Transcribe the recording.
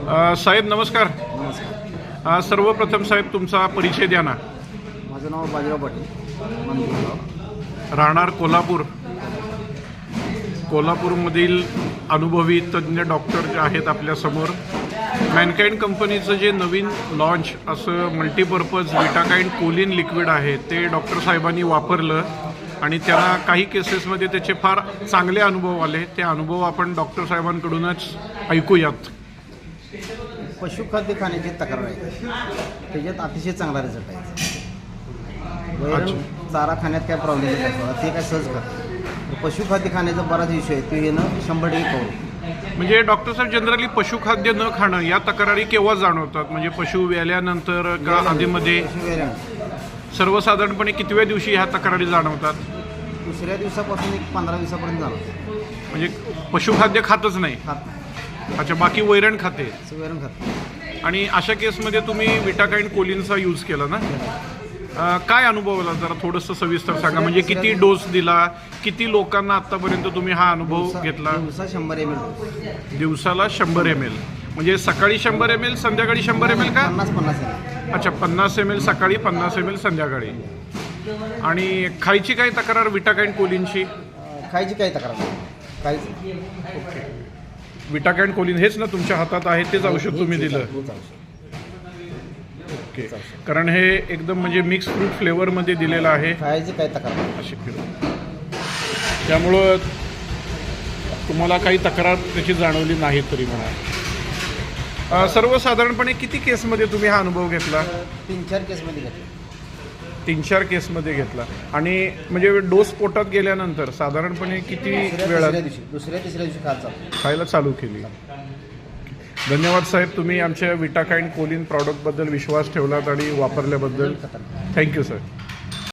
साहेब नमस्कार. नमस्कार. सर्वप्रथम साहेब तुमचा परिचय द्या ना. माझं नाव बाजीराव पाटील, मंदिरगाव, राहणार कोल्हापूर. कोल्हापूरमधील अनुभवी तज्ज्ञ डॉक्टर जे आहेत आपल्यासमोर. मॅनकाइंड कंपनीचं जे नवीन लॉन्च असं मल्टीपर्पज विटाकाइंड कोलिन लिक्विड आहे ते डॉक्टर साहेबांनी वापरलं आणि त्यांना काही केसेसमध्ये त्याचे फार चांगले अनुभव आले. ते अनुभव आपण डॉक्टर साहेबांकडूनच ऐकूयात. पशुखाद्य खाण्याची तक्रार आहे, त्याच्यात अतिशय चांगला रिझल्ट आहे. वैरण चारा खाण्यात काय प्रॉब्लेम नाही, ते काय सहज खातं. पशुखाद्य खाण्याचा बराच विषय आहे, ते येणं 100% करू. म्हणजे डॉक्टर साहेब जनरली पशुखाद्य न खाणं या तक्रारी केव्हा जाणवतात? म्हणजे पशु व्याल्यानंतर का आधीमध्ये? सर्वसाधारणपणे कितव्या दिवशी ह्या तक्रारी जाणवतात? दुसऱ्या दिवसापासून एक 15 दिवसापर्यंत झालं. म्हणजे पशुखाद्य खातच नाही? खात नाही. अच्छा, बाकी वैरण खाते. वैरण खात. आणि अशा केसमध्ये तुम्ही विटाकाइंड कोलिनचा यूज केला ना? काय अनुभव आला जरा थोडंसं सविस्तर सांगा. म्हणजे किती डोस दिला, किती लोकांना आतापर्यंत तुम्ही हा अनुभव घेतला? दिवसा 100 ml. दिवसाला 100 ml. म्हणजे सकाळी 100 ml, संध्याकाळी 100 ml का? 50 ml. अच्छा, 50 ml सकाळी, 50 ml संध्याकाळी. आणि खायची काय तक्रार विटाकाइंड कोलिनची? खायची काही तक्रार नाही, काहीच. ओके. विटाकाइंड कोलिन हेच ना तुमच्या हातात आहे, तेच औषध तुम्ही दिलं? ओके. कारण हे एकदम म्हणजे मिक्स फ्रूट फ्लेवरमध्ये दिलेलं आहे. खायची काही तक्रार नाही. अशी त्यामुळं तुम्हाला काही तक्रार त्याची जाणवली नाही तरी म्हणा. सर्वसाधारणपणे किती केसमध्ये तुम्ही हा अनुभव घेतला? 3-4 केसमध्ये घेतला. 3-4 केसमध्ये घेतला. आणि म्हणजे डोस पोटात गेल्यानंतर साधारणपणे किती वेळात दुसऱ्या तिसऱ्या दिवशी खायला चालू केली? धन्यवाद साहेब, तुम्ही आमच्या विटाकाइंड कोलिन प्रॉडक्टबद्दल विश्वास ठेवलात आणि वापरल्याबद्दल. Thank you sir.